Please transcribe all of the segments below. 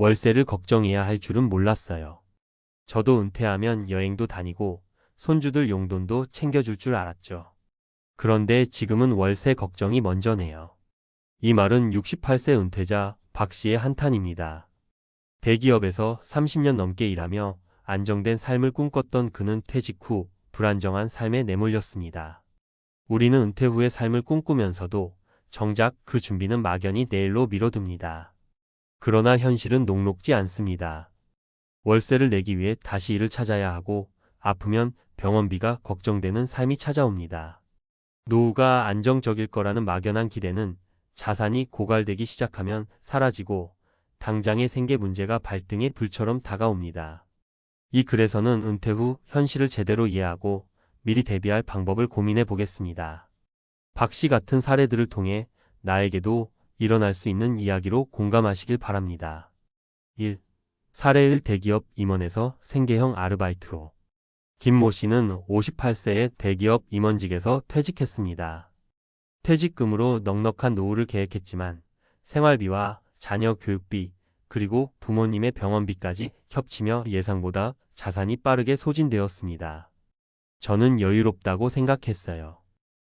월세를 걱정해야 할 줄은 몰랐어요. 저도 은퇴하면 여행도 다니고 손주들 용돈도 챙겨줄 줄 알았죠. 그런데 지금은 월세 걱정이 먼저네요. 이 말은 68세 은퇴자 박 씨의 한탄입니다. 대기업에서 30년 넘게 일하며 안정된 삶을 꿈꿨던 그는 퇴직 후 불안정한 삶에 내몰렸습니다. 우리는 은퇴 후의 삶을 꿈꾸면서도 정작 그 준비는 막연히 내일로 미뤄둡니다. 그러나 현실은 녹록지 않습니다. 월세를 내기 위해 다시 일을 찾아야 하고 아프면 병원비가 걱정되는 삶이 찾아옵니다. 노후가 안정적일 거라는 막연한 기대는 자산이 고갈되기 시작하면 사라지고 당장의 생계 문제가 발등에 불처럼 다가옵니다. 이 글에서는 은퇴 후 현실을 제대로 이해하고 미리 대비할 방법을 고민해 보겠습니다. 박 씨 같은 사례들을 통해 나에게도 일어날 수 있는 이야기로 공감하시길 바랍니다. 1. 사례 1 대기업 임원에서 생계형 아르바이트로. 김모 씨는 58세에 대기업 임원직에서 퇴직했습니다. 퇴직금으로 넉넉한 노후를 계획했지만 생활비와 자녀 교육비 그리고 부모님의 병원비까지 겹치며 예상보다 자산이 빠르게 소진되었습니다. 저는 여유롭다고 생각했어요.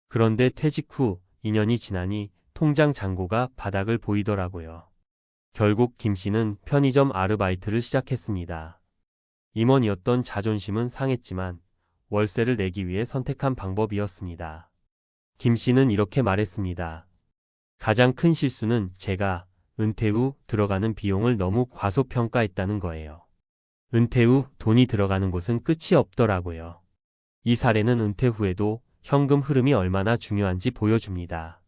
그런데 퇴직 후 2년이 지나니 통장 잔고가 바닥을 보이더라고요. 결국 김 씨는 편의점 아르바이트를 시작했습니다. 임원이었던 자존심은 상했지만 월세를 내기 위해 선택한 방법이었습니다. 김 씨는 이렇게 말했습니다. 가장 큰 실수는 제가 은퇴 후 들어가는 비용을 너무 과소평가했다는 거예요. 은퇴 후 돈이 들어가는 곳은 끝이 없더라고요. 이 사례는 은퇴 후에도 현금 흐름이 얼마나 중요한지 보여줍니다.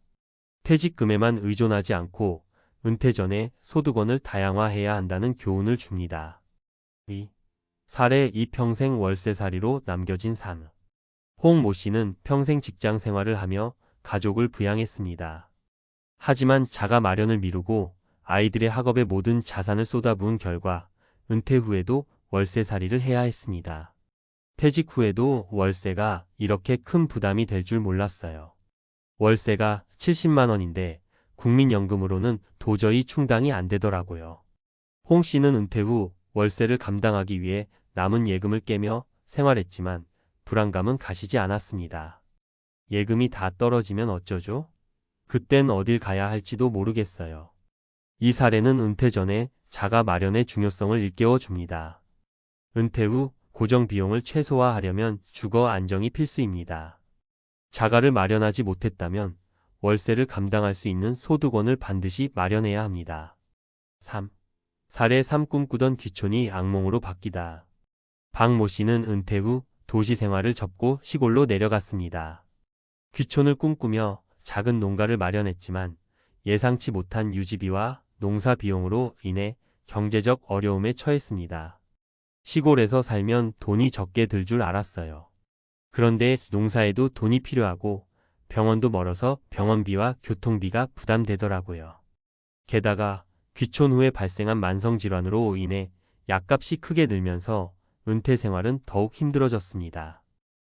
퇴직금에만 의존하지 않고 은퇴 전에 소득원을 다양화해야 한다는 교훈을 줍니다. 2. 사례 2 평생 월세살이로 남겨진 삶. 홍모 씨는 평생 직장 생활을 하며 가족을 부양했습니다. 하지만 자가 마련을 미루고 아이들의 학업에 모든 자산을 쏟아부은 결과 은퇴 후에도 월세살이를 해야 했습니다. 퇴직 후에도 월세가 이렇게 큰 부담이 될 줄 몰랐어요. 월세가 70만 원인데 국민연금으로는 도저히 충당이 안 되더라고요. 홍 씨는 은퇴 후 월세를 감당하기 위해 남은 예금을 깨며 생활했지만 불안감은 가시지 않았습니다. 예금이 다 떨어지면 어쩌죠? 그땐 어딜 가야 할지도 모르겠어요. 이 사례는 은퇴 전에 자가 마련의 중요성을 일깨워 줍니다. 은퇴 후 고정 비용을 최소화하려면 주거 안정이 필수입니다. 자가를 마련하지 못했다면 월세를 감당할 수 있는 소득원을 반드시 마련해야 합니다. 3. 사례 3 꿈꾸던 귀촌이 악몽으로 바뀌다. 박모 씨는 은퇴 후 도시 생활을 접고 시골로 내려갔습니다. 귀촌을 꿈꾸며 작은 농가를 마련했지만 예상치 못한 유지비와 농사 비용으로 인해 경제적 어려움에 처했습니다. 시골에서 살면 돈이 적게 들 줄 알았어요. 그런데 농사에도 돈이 필요하고 병원도 멀어서 병원비와 교통비가 부담되더라고요. 게다가 귀촌 후에 발생한 만성질환으로 인해 약값이 크게 늘면서 은퇴 생활은 더욱 힘들어졌습니다.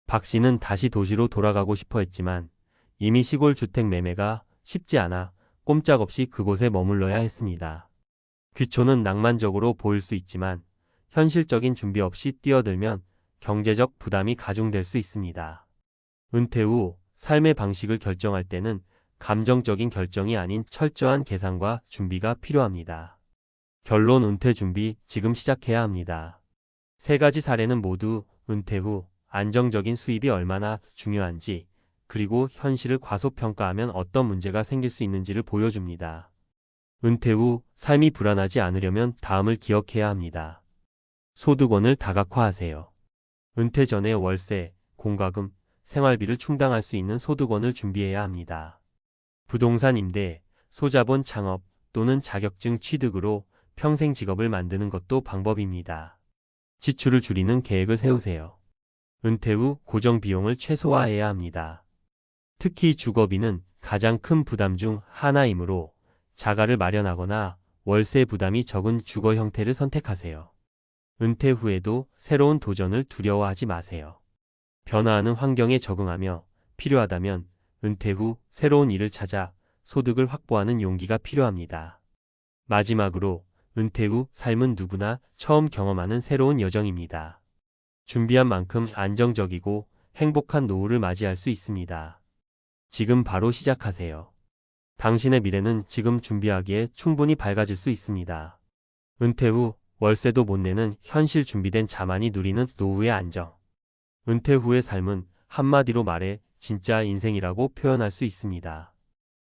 박 씨는 다시 도시로 돌아가고 싶어 했지만 이미 시골 주택 매매가 쉽지 않아 꼼짝없이 그곳에 머물러야 했습니다. 귀촌은 낭만적으로 보일 수 있지만 현실적인 준비 없이 뛰어들면 경제적 부담이 가중될 수 있습니다. 은퇴 후 삶의 방식을 결정할 때는 감정적인 결정이 아닌 철저한 계산과 준비가 필요합니다. 결론 은퇴 준비 지금 시작해야 합니다. 세 가지 사례는 모두 은퇴 후 안정적인 수입이 얼마나 중요한지 그리고 현실을 과소평가하면 어떤 문제가 생길 수 있는지를 보여줍니다. 은퇴 후 삶이 불안하지 않으려면 다음을 기억해야 합니다. 소득원을 다각화하세요. 은퇴 전에 월세, 공과금, 생활비를 충당할 수 있는 소득원을 준비해야 합니다. 부동산 임대, 소자본 창업 또는 자격증 취득으로 평생 직업을 만드는 것도 방법입니다. 지출을 줄이는 계획을 세우세요. 은퇴 후 고정 비용을 최소화해야 합니다. 특히 주거비는 가장 큰 부담 중 하나이므로 자가를 마련하거나 월세 부담이 적은 주거 형태를 선택하세요. 은퇴 후에도 새로운 도전을 두려워하지 마세요. 변화하는 환경에 적응하며 필요하다면 은퇴 후 새로운 일을 찾아 소득을 확보하는 용기가 필요합니다. 마지막으로 은퇴 후 삶은 누구나 처음 경험하는 새로운 여정입니다. 준비한 만큼 안정적이고 행복한 노후를 맞이할 수 있습니다. 지금 바로 시작하세요. 당신의 미래는 지금 준비하기에 충분히 밝아질 수 있습니다. 은퇴 후 월세도 못 내는 현실 준비된 자만이 누리는 노후의 안정. 은퇴 후의 삶은 한마디로 말해 진짜 인생이라고 표현할 수 있습니다.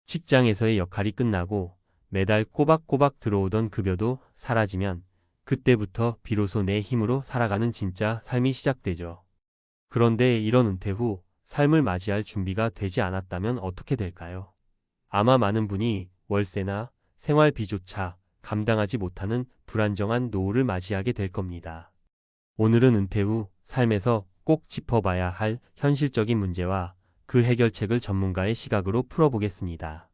직장에서의 역할이 끝나고 매달 꼬박꼬박 들어오던 급여도 사라지면 그때부터 비로소 내 힘으로 살아가는 진짜 삶이 시작되죠. 그런데 이런 은퇴 후 삶을 맞이할 준비가 되지 않았다면 어떻게 될까요? 아마 많은 분이 월세나 생활비조차 감당하지 못하는 불안정한 노후를 맞이하게 될 겁니다. 오늘은 은퇴 후 삶에서 꼭 짚어봐야 할 현실적인 문제와 그 해결책을 전문가의 시각으로 풀어보겠습니다.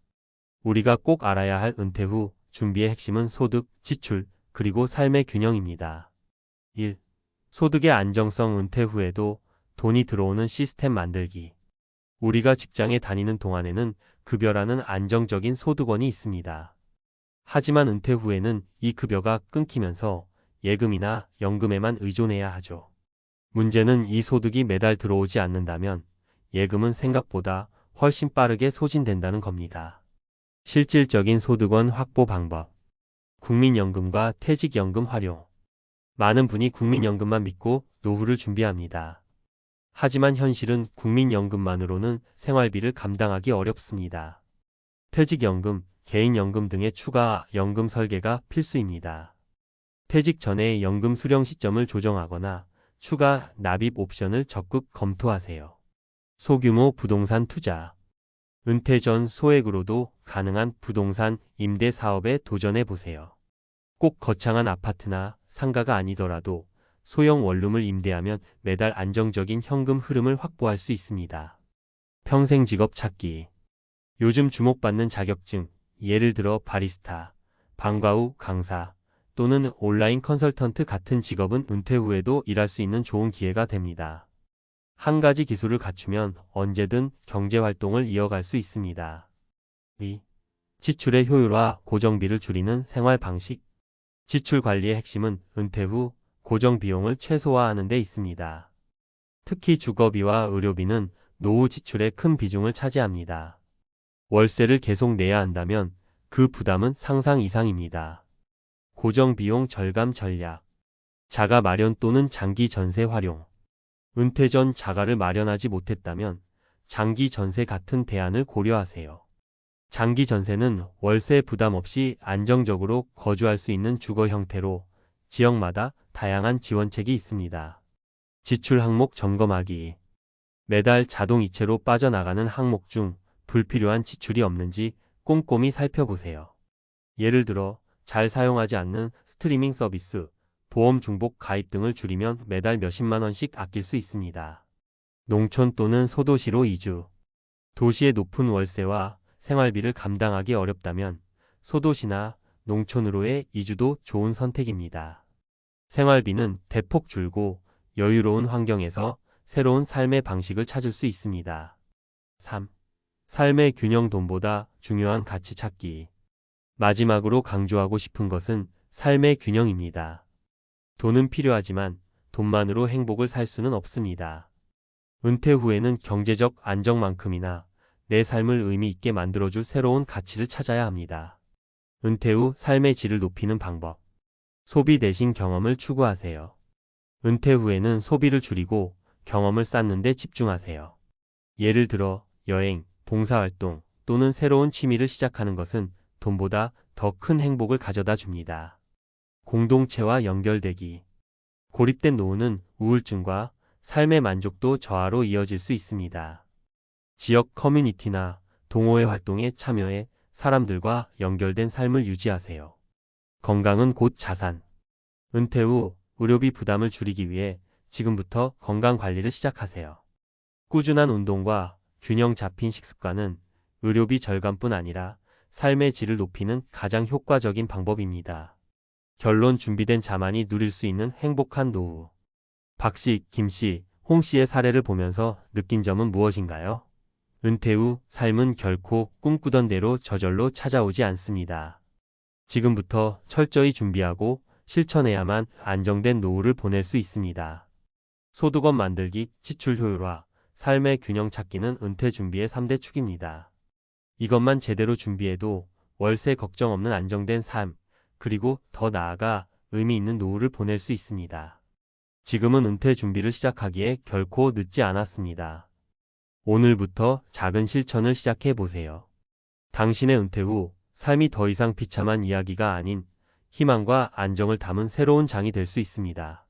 우리가 꼭 알아야 할 은퇴 후 준비의 핵심은 소득, 지출, 그리고 삶의 균형입니다. 1. 소득의 안정성. 은퇴 후에도 돈이 들어오는 시스템 만들기. 우리가 직장에 다니는 동안에는 급여라는 안정적인 소득원이 있습니다. 하지만 은퇴 후에는 이 급여가 끊기면서 예금이나 연금에만 의존해야 하죠. 문제는 이 소득이 매달 들어오지 않는다면 예금은 생각보다 훨씬 빠르게 소진된다는 겁니다. 실질적인 소득원 확보 방법. 국민연금과 퇴직연금 활용. 많은 분이 국민연금만 믿고 노후를 준비합니다. 하지만 현실은 국민연금만으로는 생활비를 감당하기 어렵습니다. 퇴직연금, 개인연금 등의 추가 연금 설계가 필수입니다. 퇴직 전에 연금 수령 시점을 조정하거나 추가 납입 옵션을 적극 검토하세요. 소규모 부동산 투자. 은퇴 전 소액으로도 가능한 부동산 임대 사업에 도전해 보세요. 꼭 거창한 아파트나 상가가 아니더라도 소형 원룸을 임대하면 매달 안정적인 현금 흐름을 확보할 수 있습니다. 평생 직업 찾기. 요즘 주목받는 자격증, 예를 들어 바리스타, 방과 후 강사 또는 온라인 컨설턴트 같은 직업은 은퇴 후에도 일할 수 있는 좋은 기회가 됩니다. 한 가지 기술을 갖추면 언제든 경제활동을 이어갈 수 있습니다. 2. 지출의 효율화. 고정비를 줄이는 생활 방식. 지출 관리의 핵심은 은퇴 후 고정 비용을 최소화하는 데 있습니다. 특히 주거비와 의료비는 노후 지출의 큰 비중을 차지합니다. 월세를 계속 내야 한다면 그 부담은 상상 이상입니다. 고정 비용 절감 전략. 자가 마련 또는 장기 전세 활용. 은퇴 전 자가를 마련하지 못했다면 장기 전세 같은 대안을 고려하세요. 장기 전세는 월세 부담 없이 안정적으로 거주할 수 있는 주거 형태로 지역마다 다양한 지원책이 있습니다. 지출 항목 점검하기. 매달 자동 이체로 빠져나가는 항목 중 불필요한 지출이 없는지 꼼꼼히 살펴보세요. 예를 들어 잘 사용하지 않는 스트리밍 서비스, 보험 중복 가입 등을 줄이면 매달 몇십만 원씩 아낄 수 있습니다. 농촌 또는 소도시로 이주. 도시의 높은 월세와 생활비를 감당하기 어렵다면 소도시나 농촌으로의 이주도 좋은 선택입니다. 생활비는 대폭 줄고 여유로운 환경에서 새로운 삶의 방식을 찾을 수 있습니다. 3. 삶의 균형. 돈보다 중요한 가치 찾기. 마지막으로 강조하고 싶은 것은 삶의 균형입니다. 돈은 필요하지만 돈만으로 행복을 살 수는 없습니다. 은퇴 후에는 경제적 안정만큼이나 내 삶을 의미 있게 만들어줄 새로운 가치를 찾아야 합니다. 은퇴 후 삶의 질을 높이는 방법. 소비 대신 경험을 추구하세요. 은퇴 후에는 소비를 줄이고 경험을 쌓는 데 집중하세요. 예를 들어 여행, 봉사활동 또는 새로운 취미를 시작하는 것은 돈보다 더 큰 행복을 가져다 줍니다. 공동체와 연결되기. 고립된 노후는 우울증과 삶의 만족도 저하로 이어질 수 있습니다. 지역 커뮤니티나 동호회 활동에 참여해 사람들과 연결된 삶을 유지하세요. 건강은 곧 자산. 은퇴 후 의료비 부담을 줄이기 위해 지금부터 건강 관리를 시작하세요. 꾸준한 운동과 균형 잡힌 식습관은 의료비 절감뿐 아니라 삶의 질을 높이는 가장 효과적인 방법입니다. 결론. 준비된 자만이 누릴 수 있는 행복한 노후. 박씨, 김씨, 홍씨의 사례를 보면서 느낀 점은 무엇인가요? 은퇴 후 삶은 결코 꿈꾸던 대로 저절로 찾아오지 않습니다. 지금부터 철저히 준비하고 실천해야만 안정된 노후를 보낼 수 있습니다. 소득원 만들기, 지출 효율화, 삶의 균형 찾기는 은퇴 준비의 3대 축입니다. 이것만 제대로 준비해도 월세 걱정 없는 안정된 삶, 그리고 더 나아가 의미 있는 노후를 보낼 수 있습니다. 지금은 은퇴 준비를 시작하기에 결코 늦지 않았습니다. 오늘부터 작은 실천을 시작해 보세요. 당신의 은퇴 후 삶이 더 이상 비참한 이야기가 아닌 희망과 안정을 담은 새로운 장이 될 수 있습니다.